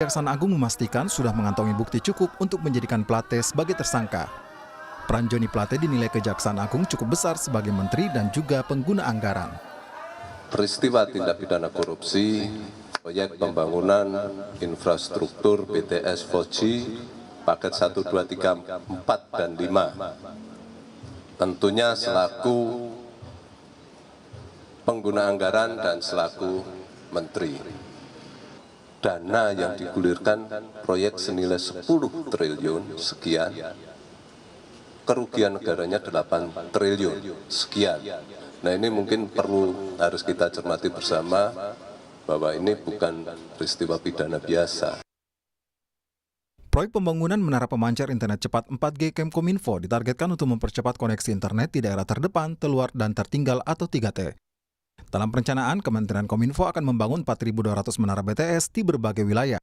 Kejaksaan Agung memastikan sudah mengantongi bukti cukup untuk menjadikan Plate sebagai tersangka. Peran Joni Plate dinilai Kejaksaan Agung cukup besar sebagai menteri dan juga pengguna anggaran. Peristiwa tindak pidana korupsi, proyek pembangunan infrastruktur BTS 4G, paket 1, 2, 3, 4, dan 5. Tentunya selaku pengguna anggaran dan selaku menteri. Dana yang digulirkan proyek senilai 10 triliun sekian, kerugian negaranya 8 triliun sekian. Nah, ini mungkin harus kita cermati bersama bahwa ini bukan peristiwa pidana biasa. Proyek pembangunan menara pemancar internet cepat 4G Kemkominfo ditargetkan untuk mempercepat koneksi internet di daerah terdepan, terluar, dan tertinggal atau 3T. Dalam perencanaan, Kementerian Kominfo akan membangun 4.200 menara BTS di berbagai wilayah.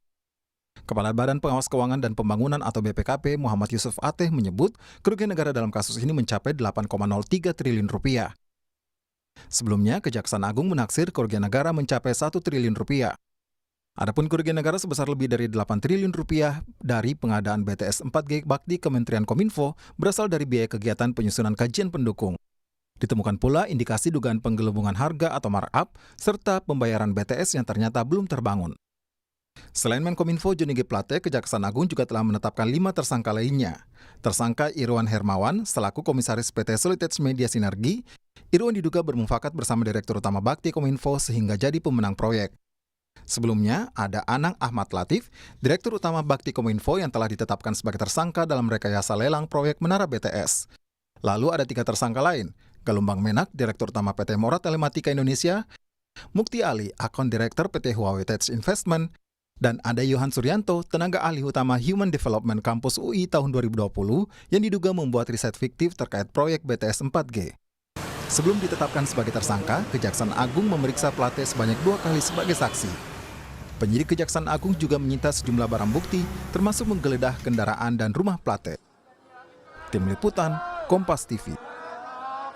Kepala Badan Pengawas Keuangan dan Pembangunan atau BPKP Muhammad Yusuf Ateh menyebut kerugian negara dalam kasus ini mencapai 8,03 triliun rupiah. Sebelumnya, Kejaksaan Agung menaksir kerugian negara mencapai 1 triliun rupiah. Adapun kerugian negara sebesar lebih dari 8 triliun rupiah dari pengadaan BTS 4G bakti Kementerian Kominfo berasal dari biaya kegiatan penyusunan kajian pendukung. Ditemukan pula indikasi dugaan penggelembungan harga atau markup, serta pembayaran BTS yang ternyata belum terbangun. Selain Menkominfo Joni G. Plate, Kejaksaan Agung juga telah menetapkan 5 tersangka lainnya. Tersangka Irwan Hermawan, selaku Komisaris PT Solitage Media Sinergi, Irwan diduga bermufakat bersama Direktur Utama Bakti Kominfo sehingga jadi pemenang proyek. Sebelumnya, ada Anang Ahmad Latif, Direktur Utama Bakti Kominfo yang telah ditetapkan sebagai tersangka dalam rekayasa lelang proyek Menara BTS. Lalu ada 3 tersangka lain, Gelombang Menak, Direktur Utama PT Mora Telematika Indonesia, Mukti Ali, Akun Direktur PT Huawei Tech Investment, dan ada Yohan Suryanto, tenaga ahli utama Human Development Kampus UI tahun 2020 yang diduga membuat riset fiktif terkait proyek BTS 4G. Sebelum ditetapkan sebagai tersangka, Kejaksaan Agung memeriksa Plate sebanyak 2 kali sebagai saksi. Penyidik Kejaksaan Agung juga menyita sejumlah barang bukti, termasuk menggeledah kendaraan dan rumah Plate. Tim Liputan, Kompas TV.